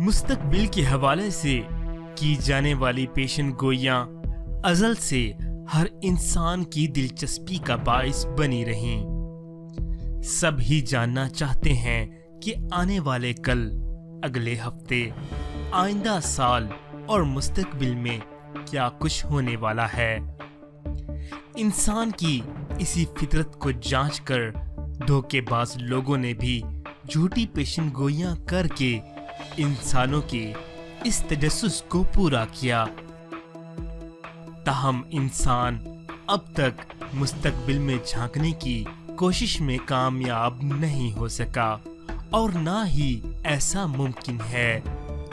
مستقبل کے حوالے سے کی جانے والی پیشن گوئیاں ازل سے ہر انسان کی دلچسپی کا باعث بنی رہیں۔ سب ہی جاننا چاہتے ہیں کہ آنے والے کل، اگلے ہفتے، آئندہ سال اور مستقبل میں کیا کچھ ہونے والا ہے۔ انسان کی اسی فطرت کو جانچ کر دھوکے باز لوگوں نے بھی جھوٹی پیشن گوئیاں کر کے انسانوں کے اس تجسس کو پورا کیا۔ تاہم انسان اب تک مستقبل میں جھانکنے کی کوشش میں کامیاب نہیں ہو سکا، اور نہ ہی ایسا ممکن ہے،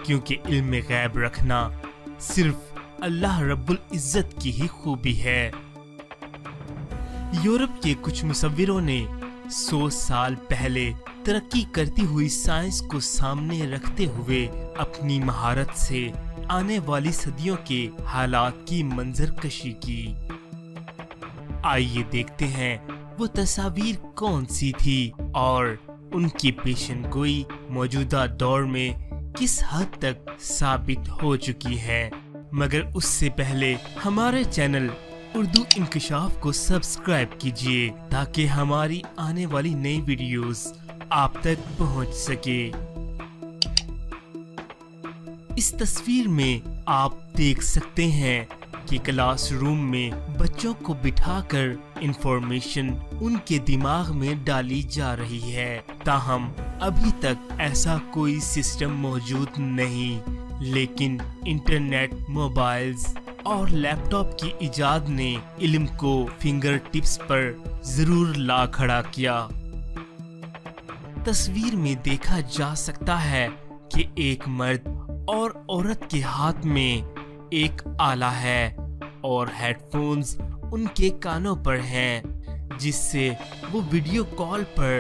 کیونکہ علم غیب رکھنا صرف اللہ رب العزت کی ہی خوبی ہے۔ یورپ کے کچھ مصوروں نے 100 سال پہلے ترقی کرتی ہوئی سائنس کو سامنے رکھتے ہوئے اپنی مہارت سے آنے والی صدیوں کے حالات کی منظر کشی کی۔ آئیے دیکھتے ہیں وہ تصاویر کون سی تھی اور ان کی پیشن گوئی موجودہ دور میں کس حد تک ثابت ہو چکی ہے۔ مگر اس سے پہلے ہمارے چینل اردو انکشاف کو سبسکرائب کیجیے تاکہ ہماری آنے والی نئی ویڈیوز آپ تک پہنچ سکے۔ اس تصویر میں آپ دیکھ سکتے ہیں کہ کلاس روم میں بچوں کو بٹھا کر انفارمیشن ان کے دماغ میں ڈالی جا رہی ہے۔ تاہم ابھی تک ایسا کوئی سسٹم موجود نہیں، لیکن انٹرنیٹ، موبائلز اور لیپ ٹاپ کی ایجاد نے علم کو فنگر ٹپس پر ضرور لا کھڑا کیا۔ تصویر میں دیکھا جا سکتا ہے کہ ایک مرد اور عورت کے ہاتھ میں ایک آلہ ہے اور ہیڈ فونز ان کے کانوں پر ہیں، جس سے وہ ویڈیو کال پر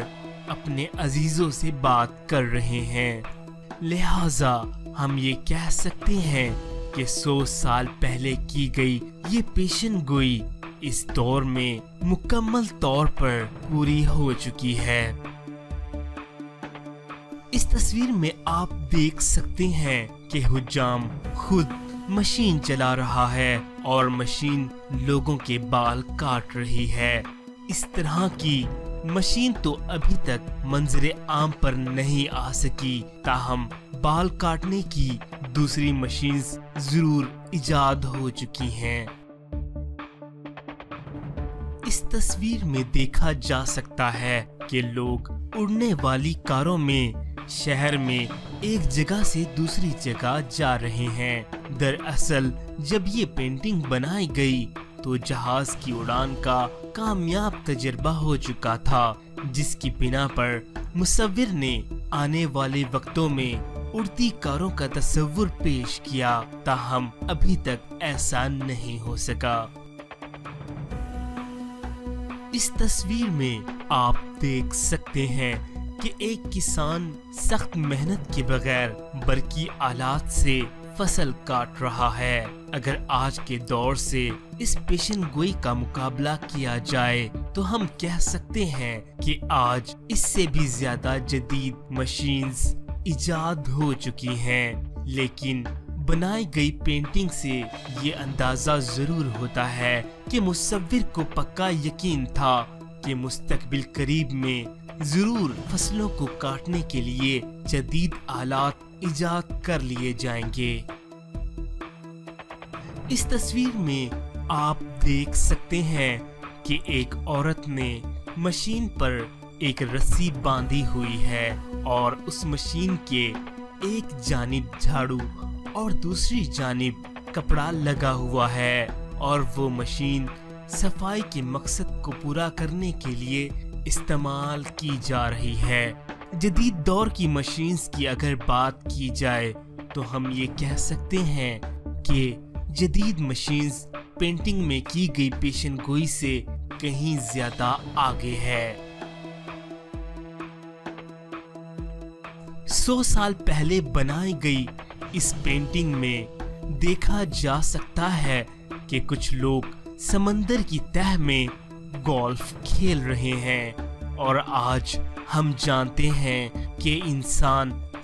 اپنے عزیزوں سے بات کر رہے ہیں۔ لہٰذا ہم یہ کہہ سکتے ہیں کہ 100 سال پہلے کی گئی یہ پیشن گوئی اس دور میں مکمل طور پر پوری ہو چکی ہے۔ اس تصویر میں آپ دیکھ سکتے ہیں کہ حجام خود مشین چلا رہا ہے اور مشین لوگوں کے بال کاٹ رہی ہے۔ اس طرح کی مشین تو ابھی تک منظر عام پر نہیں آ سکی، تاہم بال کاٹنے کی دوسری مشینز ضرور ایجاد ہو چکی ہیں۔ اس تصویر میں دیکھا جا سکتا ہے کہ لوگ اڑنے والی کاروں میں شہر میں ایک جگہ سے دوسری جگہ جا رہے ہیں۔ دراصل جب یہ پینٹنگ بنائی گئی تو جہاز کی اڑان کا کامیاب تجربہ ہو چکا تھا، جس کی بنا پر مصور نے آنے والے وقتوں میں اڑتی کاروں کا تصور پیش کیا، تاہم ابھی تک ایسا نہیں ہو سکا۔ اس تصویر میں آپ دیکھ سکتے ہیں کہ ایک کسان سخت محنت کے بغیر برقی آلات سے فصل کاٹ رہا ہے۔ اگر آج کے دور سے اس پیشن گوئی کا مقابلہ کیا جائے تو ہم کہہ سکتے ہیں کہ آج اس سے بھی زیادہ جدید مشینز ایجاد ہو چکی ہیں، لیکن بنائی گئی پینٹنگ سے یہ اندازہ ضرور ہوتا ہے کہ مصور کو پکا یقین تھا کہ مستقبل قریب میں ضرور فصلوں کو کاٹنے کے لیے جدید آلات ایجاد کر لیے جائیں گے۔ اس تصویر میں آپ دیکھ سکتے ہیں کہ ایک عورت نے مشین پر ایک رسی باندھی ہوئی ہے اور اس مشین کے ایک جانب جھاڑو اور دوسری جانب کپڑا لگا ہوا ہے، اور وہ مشین صفائی کے مقصد کو پورا کرنے کے لیے استعمال کی جا رہی ہے۔ جدید دور کی مشینز کی اگر بات کی جائے تو ہم یہ کہہ سکتے ہیں کہ جدید مشینز پینٹنگ میں کی گئی پیشن گوئی سے کہیں زیادہ آگے ہے۔ 100 سال پہلے بنائی گئی اس پینٹنگ میں دیکھا جا سکتا ہے کہ کچھ لوگ سمندر کی تہہ میں گولف کھیل رہے ہیں، اور آج ہم جانتے ہیں کہ انسان